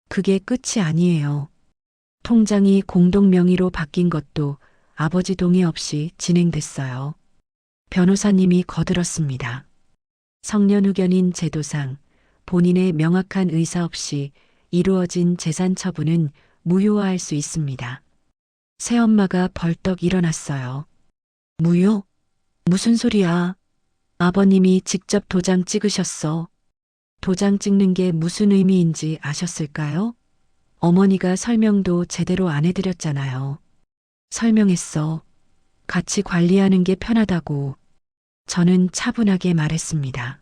그게 끝이 아니에요. 통장이 공동 명의로 바뀐 것도 아버지 동의 없이 진행됐어요. 변호사님이 거들었습니다. 성년후견인 제도상 본인의 명확한 의사 없이 이루어진 재산 처분은 무효화할 수 있습니다. 새엄마가 벌떡 일어났어요. 무효? 무슨 소리야? 아버님이 직접 도장 찍으셨어. 도장 찍는 게 무슨 의미인지 아셨을까요? 어머니가 설명도 제대로 안 해드렸잖아요. 설명했어. 같이 관리하는 게 편하다고. 저는 차분하게 말했습니다.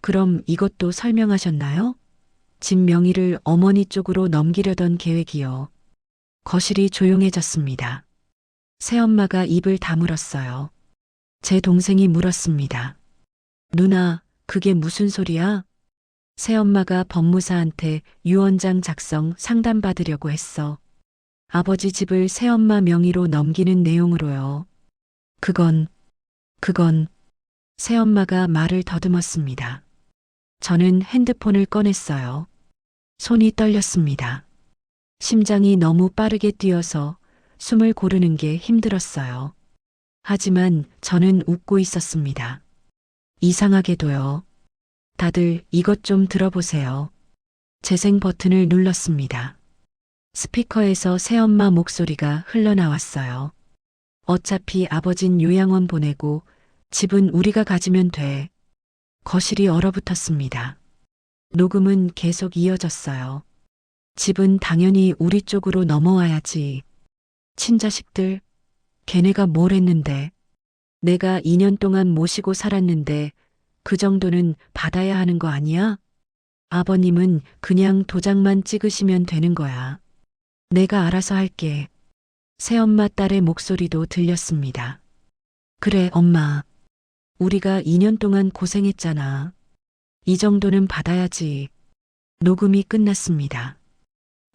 그럼 이것도 설명하셨나요? 집 명의를 어머니 쪽으로 넘기려던 계획이요. 거실이 조용해졌습니다. 새엄마가 입을 다물었어요. 제 동생이 물었습니다. 누나, 그게 무슨 소리야? 새엄마가 법무사한테 유언장 작성 상담받으려고 했어. 아버지 집을 새엄마 명의로 넘기는 내용으로요. 그건 새엄마가 말을 더듬었습니다. 저는 핸드폰을 꺼냈어요. 손이 떨렸습니다. 심장이 너무 빠르게 뛰어서 숨을 고르는 게 힘들었어요. 하지만 저는 웃고 있었습니다. 이상하게도요. 다들 이것 좀 들어보세요. 재생 버튼을 눌렀습니다. 스피커에서 새엄마 목소리가 흘러나왔어요. 어차피 아버진 요양원 보내고 집은 우리가 가지면 돼. 거실이 얼어붙었습니다. 녹음은 계속 이어졌어요. 집은 당연히 우리 쪽으로 넘어와야지. 친자식들, 걔네가 뭘 했는데. 내가 2년 동안 모시고 살았는데 그 정도는 받아야 하는 거 아니야? 아버님은 그냥 도장만 찍으시면 되는 거야. 내가 알아서 할게. 새엄마 딸의 목소리도 들렸습니다. 그래, 엄마. 우리가 2년 동안 고생했잖아. 이 정도는 받아야지. 녹음이 끝났습니다.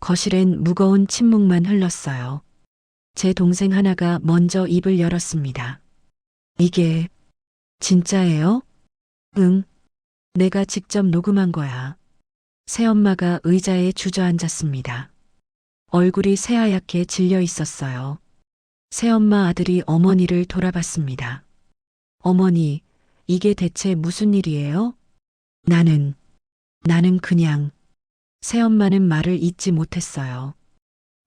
거실엔 무거운 침묵만 흘렀어요. 제 동생 하나가 먼저 입을 열었습니다. 이게 진짜예요? 응. 내가 직접 녹음한 거야. 새엄마가 의자에 주저앉았습니다. 얼굴이 새하얗게 질려 있었어요. 새엄마 아들이 어머니를 돌아봤습니다. 어머니, 이게 대체 무슨 일이에요? 나는 그냥. 새엄마는 말을 잇지 못했어요.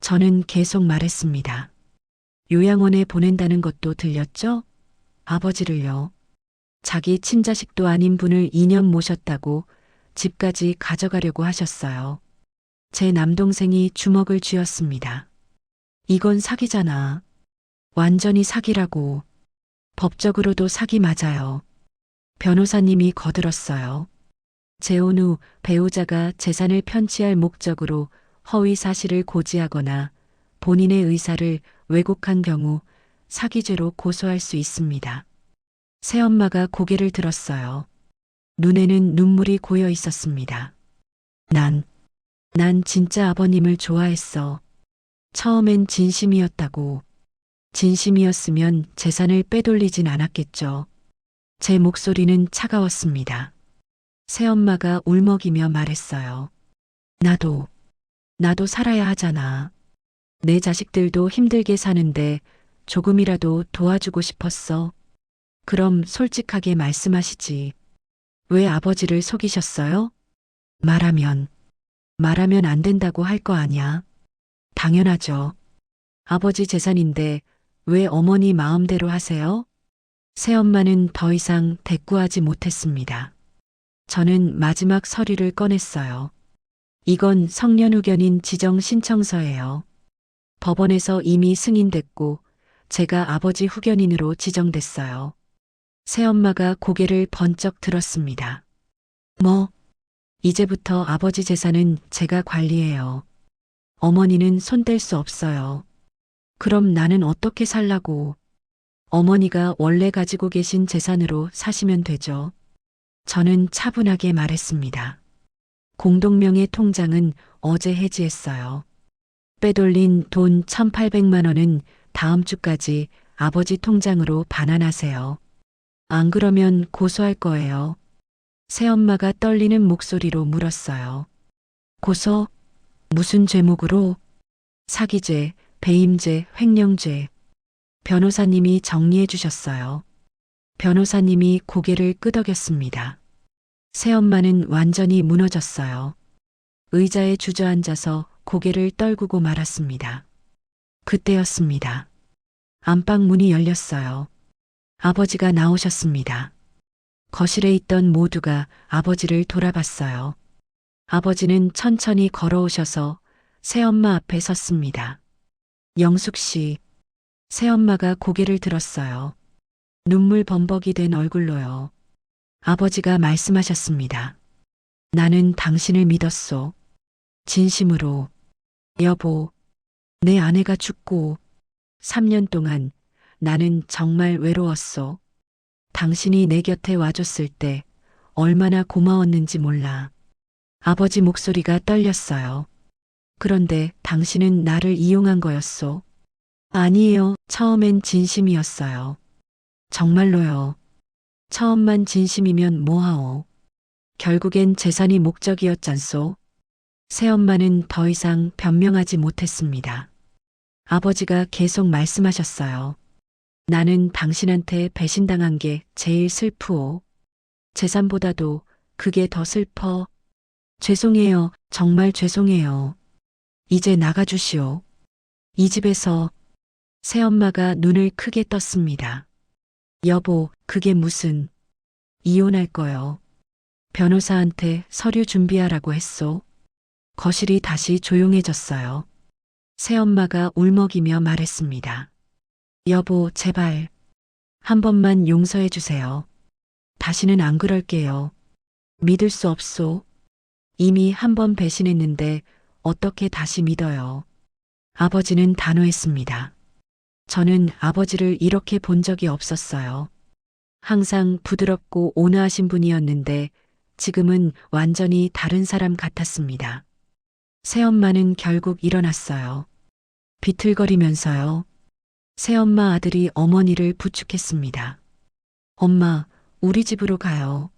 저는 계속 말했습니다. 요양원에 보낸다는 것도 들렸죠? 아버지를요. 자기 친자식도 아닌 분을 2년 모셨다고 집까지 가져가려고 하셨어요. 제 남동생이 주먹을 쥐었습니다. 이건 사기잖아. 완전히 사기라고. 법적으로도 사기 맞아요. 변호사님이 거들었어요. 재혼 후 배우자가 재산을 편취할 목적으로 허위 사실을 고지하거나 본인의 의사를 왜곡한 경우 사기죄로 고소할 수 있습니다. 새엄마가 고개를 들었어요. 눈에는 눈물이 고여 있었습니다. 난 진짜 아버님을 좋아했어. 처음엔 진심이었다고. 진심이었으면 재산을 빼돌리진 않았겠죠. 제 목소리는 차가웠습니다. 새엄마가 울먹이며 말했어요. 나도 살아야 하잖아. 내 자식들도 힘들게 사는데 조금이라도 도와주고 싶었어. 그럼 솔직하게 말씀하시지. 왜 아버지를 속이셨어요? 말하면 안 된다고 할 거 아냐. 당연하죠. 아버지 재산인데 왜 어머니 마음대로 하세요? 새엄마는 더 이상 대꾸하지 못했습니다. 저는 마지막 서류를 꺼냈어요. 이건 성년후견인 지정 신청서예요. 법원에서 이미 승인됐고 제가 아버지 후견인으로 지정됐어요. 새엄마가 고개를 번쩍 들었습니다. 이제부터 아버지 재산은 제가 관리해요. 어머니는 손댈 수 없어요. 그럼 나는 어떻게 살라고. 어머니가 원래 가지고 계신 재산으로 사시면 되죠. 저는 차분하게 말했습니다. 공동명의 통장은 어제 해지했어요. 빼돌린 돈 1,800만 원은 다음 주까지 아버지 통장으로 반환하세요. 안 그러면 고소할 거예요. 새엄마가 떨리는 목소리로 물었어요. 고소? 무슨 죄목으로? 사기죄, 배임죄, 횡령죄. 변호사님이 정리해 주셨어요. 변호사님이 고개를 끄덕였습니다. 새엄마는 완전히 무너졌어요. 의자에 주저앉아서 고개를 떨구고 말았습니다. 그때였습니다. 안방 문이 열렸어요. 아버지가 나오셨습니다. 거실에 있던 모두가 아버지를 돌아봤어요. 아버지는 천천히 걸어오셔서 새엄마 앞에 섰습니다. 영숙 씨, 새엄마가 고개를 들었어요. 눈물 범벅이 된 얼굴로요. 아버지가 말씀하셨습니다. 나는 당신을 믿었소. 진심으로. 여보, 내 아내가 죽고 3년 동안 나는 정말 외로웠소. 당신이 내 곁에 와줬을 때 얼마나 고마웠는지 몰라. 아버지 목소리가 떨렸어요. 그런데 당신은 나를 이용한 거였소. 아니에요. 처음엔 진심이었어요. 정말로요. 처음만 진심이면 뭐하오. 결국엔 재산이 목적이었잖소. 새엄마는 더 이상 변명하지 못했습니다. 아버지가 계속 말씀하셨어요. 나는 당신한테 배신당한 게 제일 슬프오. 재산보다도 그게 더 슬퍼. 죄송해요. 정말 죄송해요. 이제 나가주시오. 이 집에서. 새엄마가 눈을 크게 떴습니다. 여보, 그게 무슨. 이혼할 거요. 변호사한테 서류 준비하라고 했소. 거실이 다시 조용해졌어요. 새엄마가 울먹이며 말했습니다. 여보, 제발. 한 번만 용서해 주세요. 다시는 안 그럴게요. 믿을 수 없소. 이미 한 번 배신했는데 어떻게 다시 믿어요. 아버지는 단호했습니다. 저는 아버지를 이렇게 본 적이 없었어요. 항상 부드럽고 온화하신 분이었는데 지금은 완전히 다른 사람 같았습니다. 새엄마는 결국 일어났어요. 비틀거리면서요. 새엄마 아들이 어머니를 부축했습니다. 엄마, 우리 집으로 가요.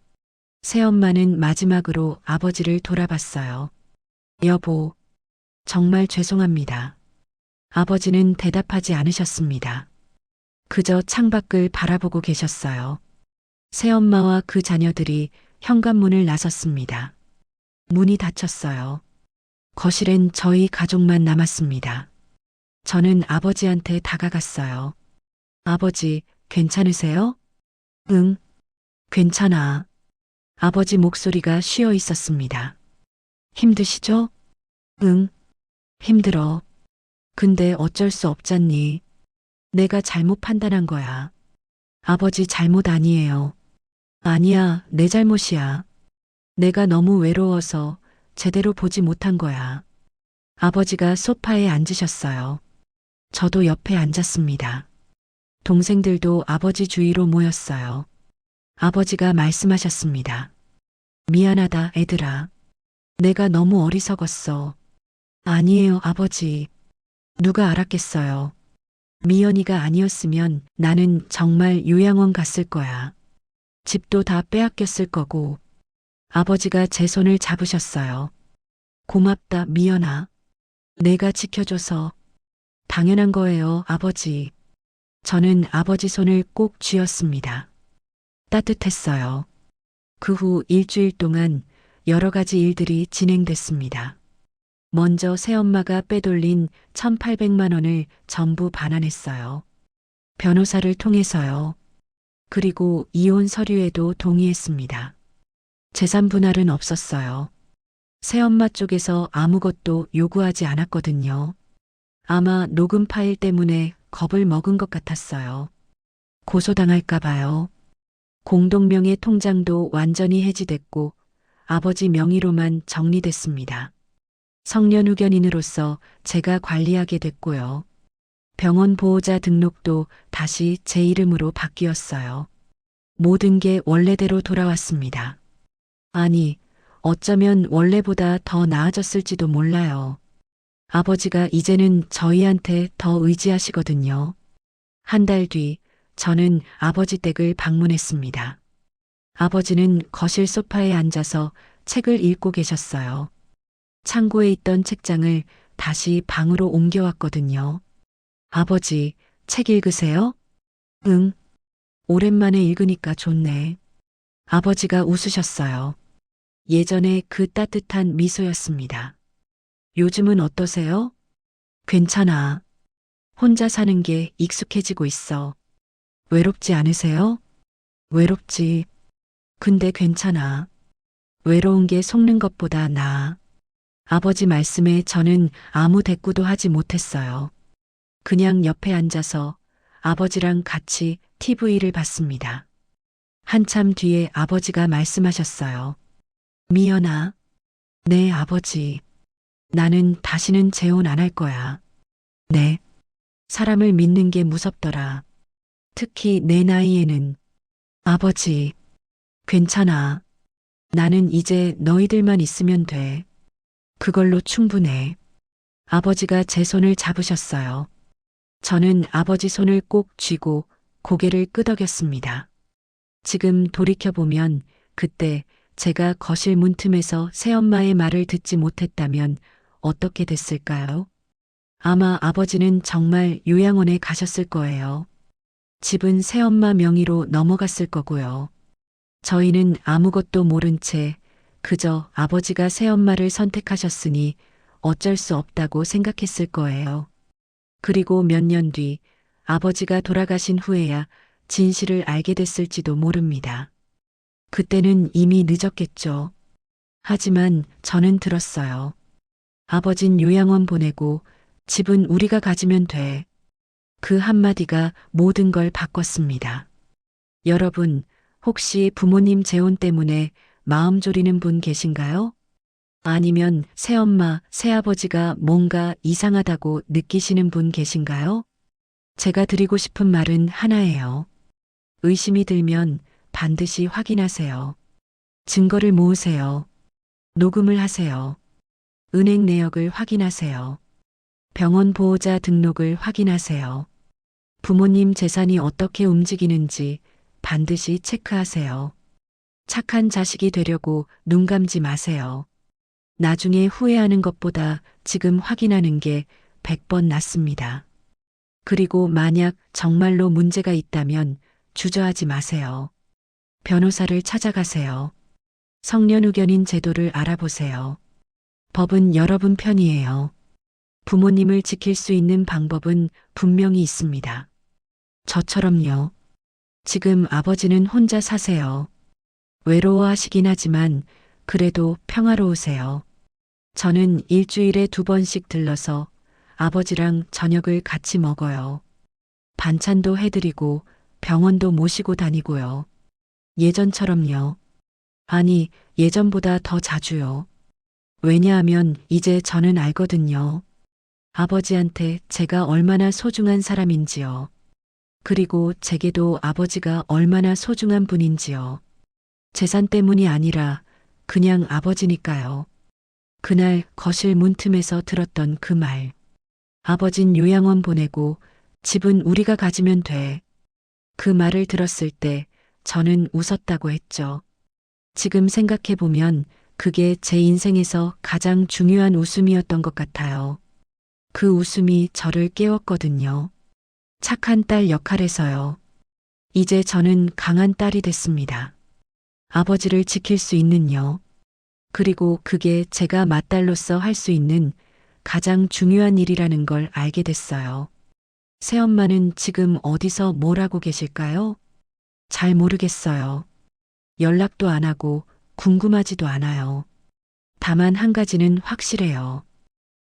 새엄마는 마지막으로 아버지를 돌아봤어요. 여보, 정말 죄송합니다. 아버지는 대답하지 않으셨습니다. 그저 창밖을 바라보고 계셨어요. 새엄마와 그 자녀들이 현관문을 나섰습니다. 문이 닫혔어요. 거실엔 저희 가족만 남았습니다. 저는 아버지한테 다가갔어요. 아버지, 괜찮으세요? 응, 괜찮아. 아버지 목소리가 쉬어 있었습니다. 힘드시죠? 응, 힘들어. 근데 어쩔 수 없잖니. 내가 잘못 판단한 거야. 아버지 잘못 아니에요. 아니야, 내 잘못이야. 내가 너무 외로워서 제대로 보지 못한 거야. 아버지가 소파에 앉으셨어요. 저도 옆에 앉았습니다. 동생들도 아버지 주위로 모였어요. 아버지가 말씀하셨습니다. 미안하다, 애들아. 내가 너무 어리석었어. 아니에요, 아버지. 누가 알았겠어요. 미연이가 아니었으면 나는 정말 요양원 갔을 거야. 집도 다 빼앗겼을 거고. 아버지가 제 손을 잡으셨어요. 고맙다, 미연아. 내가 지켜줘서. 당연한 거예요, 아버지. 저는 아버지 손을 꼭 쥐었습니다. 따뜻했어요. 그 후 일주일 동안 여러 가지 일들이 진행됐습니다. 먼저 새엄마가 빼돌린 1,800만 원을 전부 반환했어요. 변호사를 통해서요. 그리고 이혼 서류에도 동의했습니다. 재산 분할은 없었어요. 새엄마 쪽에서 아무것도 요구하지 않았거든요. 아마 녹음 파일 때문에 겁을 먹은 것 같았어요. 고소당할까 봐요. 공동명의 통장도 완전히 해지됐고 아버지 명의로만 정리됐습니다. 성년후견인으로서 제가 관리하게 됐고요. 병원 보호자 등록도 다시 제 이름으로 바뀌었어요. 모든 게 원래대로 돌아왔습니다. 아니, 어쩌면 원래보다 더 나아졌을지도 몰라요. 아버지가 이제는 저희한테 더 의지하시거든요. 한 달 뒤, 저는 아버지 댁을 방문했습니다. 아버지는 거실 소파에 앉아서 책을 읽고 계셨어요. 창고에 있던 책장을 다시 방으로 옮겨왔거든요. 아버지, 책 읽으세요? 응. 오랜만에 읽으니까 좋네. 아버지가 웃으셨어요. 예전에 그 따뜻한 미소였습니다. 요즘은 어떠세요? 괜찮아. 혼자 사는 게 익숙해지고 있어. 외롭지 않으세요? 외롭지. 근데 괜찮아. 외로운 게 속는 것보다 나아. 아버지 말씀에 저는 아무 대꾸도 하지 못했어요. 그냥 옆에 앉아서 아버지랑 같이 TV를 봤습니다. 한참 뒤에 아버지가 말씀하셨어요. 미연아. 네, 아버지. 나는 다시는 재혼 안 할 거야. 네. 사람을 믿는 게 무섭더라. 특히 내 나이에는. 아버지. 괜찮아. 나는 이제 너희들만 있으면 돼. 그걸로 충분해. 아버지가 제 손을 잡으셨어요. 저는 아버지 손을 꼭 쥐고 고개를 끄덕였습니다. 지금 돌이켜보면 그때 제가 거실 문틈에서 새엄마의 말을 듣지 못했다면 어떻게 됐을까요? 아마 아버지는 정말 요양원에 가셨을 거예요. 집은 새엄마 명의로 넘어갔을 거고요. 저희는 아무것도 모른 채 그저 아버지가 새엄마를 선택하셨으니 어쩔 수 없다고 생각했을 거예요. 그리고 몇 년 뒤 아버지가 돌아가신 후에야 진실을 알게 됐을지도 모릅니다. 그때는 이미 늦었겠죠. 하지만 저는 들었어요. 아버진 요양원 보내고 집은 우리가 가지면 돼. 그 한마디가 모든 걸 바꿨습니다. 여러분, 혹시 부모님 재혼 때문에 마음 졸이는 분 계신가요? 아니면 새엄마, 새아버지가 뭔가 이상하다고 느끼시는 분 계신가요? 제가 드리고 싶은 말은 하나예요. 의심이 들면 반드시 확인하세요. 증거를 모으세요. 녹음을 하세요. 은행 내역을 확인하세요. 병원 보호자 등록을 확인하세요. 부모님 재산이 어떻게 움직이는지 반드시 체크하세요. 착한 자식이 되려고 눈 감지 마세요. 나중에 후회하는 것보다 지금 확인하는 게 100번 낫습니다. 그리고 만약 정말로 문제가 있다면 주저하지 마세요. 변호사를 찾아가세요. 성년후견인 제도를 알아보세요. 법은 여러분 편이에요. 부모님을 지킬 수 있는 방법은 분명히 있습니다. 저처럼요. 지금 아버지는 혼자 사세요. 외로워하시긴 하지만 그래도 평화로우세요. 저는 일주일에 2번씩 들러서 아버지랑 저녁을 같이 먹어요. 반찬도 해드리고 병원도 모시고 다니고요. 예전처럼요. 아니, 예전보다 더 자주요. 왜냐하면 이제 저는 알거든요. 아버지한테 제가 얼마나 소중한 사람인지요. 그리고 제게도 아버지가 얼마나 소중한 분인지요. 재산 때문이 아니라 그냥 아버지니까요. 그날 거실 문틈에서 들었던 그 말. 아버진 요양원 보내고 집은 우리가 가지면 돼. 그 말을 들었을 때 저는 웃었다고 했죠. 지금 생각해보면 그게 제 인생에서 가장 중요한 웃음이었던 것 같아요. 그 웃음이 저를 깨웠거든요. 착한 딸 역할에서요. 이제 저는 강한 딸이 됐습니다. 아버지를 지킬 수 있는요. 그리고 그게 제가 맏딸로서 할 수 있는 가장 중요한 일이라는 걸 알게 됐어요. 새엄마는 지금 어디서 뭘 하고 계실까요? 잘 모르겠어요. 연락도 안 하고 궁금하지도 않아요. 다만 한 가지는 확실해요.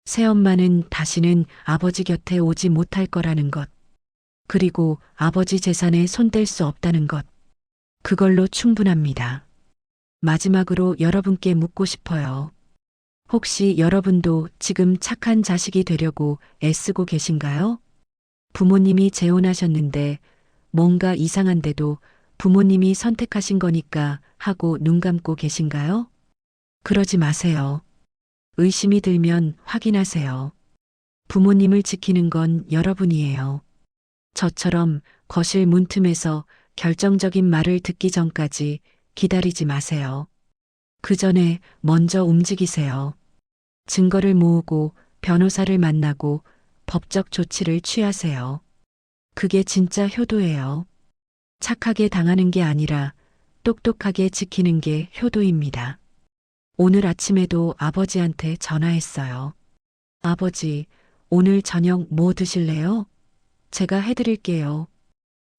새엄마는 다시는 아버지 곁에 오지 못할 거라는 것. 그리고 아버지 재산에 손댈 수 없다는 것. 그걸로 충분합니다. 마지막으로 여러분께 묻고 싶어요. 혹시 여러분도 지금 착한 자식이 되려고 애쓰고 계신가요? 부모님이 재혼하셨는데 뭔가 이상한데도 부모님이 선택하신 거니까 하고 눈 감고 계신가요? 그러지 마세요. 의심이 들면 확인하세요. 부모님을 지키는 건 여러분이에요. 저처럼 거실 문틈에서 결정적인 말을 듣기 전까지 기다리지 마세요. 그 전에 먼저 움직이세요. 증거를 모으고 변호사를 만나고 법적 조치를 취하세요. 그게 진짜 효도예요. 착하게 당하는 게 아니라 똑똑하게 지키는 게 효도입니다. 오늘 아침에도 아버지한테 전화했어요. 아버지, 오늘 저녁 뭐 드실래요? 제가 해드릴게요.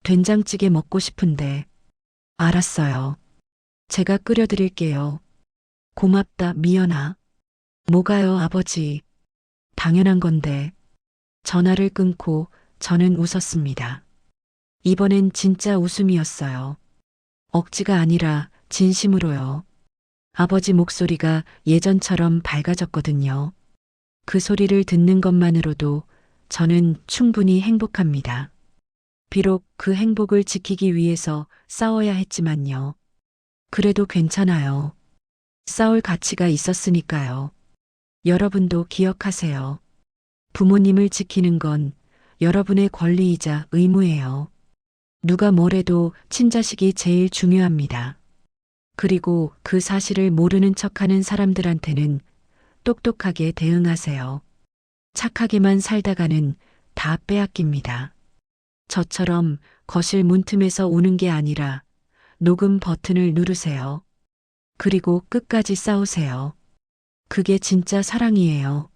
된장찌개 먹고 싶은데. 알았어요. 제가 끓여드릴게요. 고맙다, 미연아. 뭐가요, 아버지? 당연한 건데. 전화를 끊고 저는 웃었습니다. 이번엔 진짜 웃음이었어요. 억지가 아니라 진심으로요. 아버지 목소리가 예전처럼 밝아졌거든요. 그 소리를 듣는 것만으로도 저는 충분히 행복합니다. 비록 그 행복을 지키기 위해서 싸워야 했지만요. 그래도 괜찮아요. 싸울 가치가 있었으니까요. 여러분도 기억하세요. 부모님을 지키는 건 여러분의 권리이자 의무예요. 누가 뭐래도 친자식이 제일 중요합니다. 그리고 그 사실을 모르는 척하는 사람들한테는 똑똑하게 대응하세요. 착하게만 살다가는 다 빼앗깁니다. 저처럼 거실 문틈에서 우는 게 아니라 녹음 버튼을 누르세요. 그리고 끝까지 싸우세요. 그게 진짜 사랑이에요.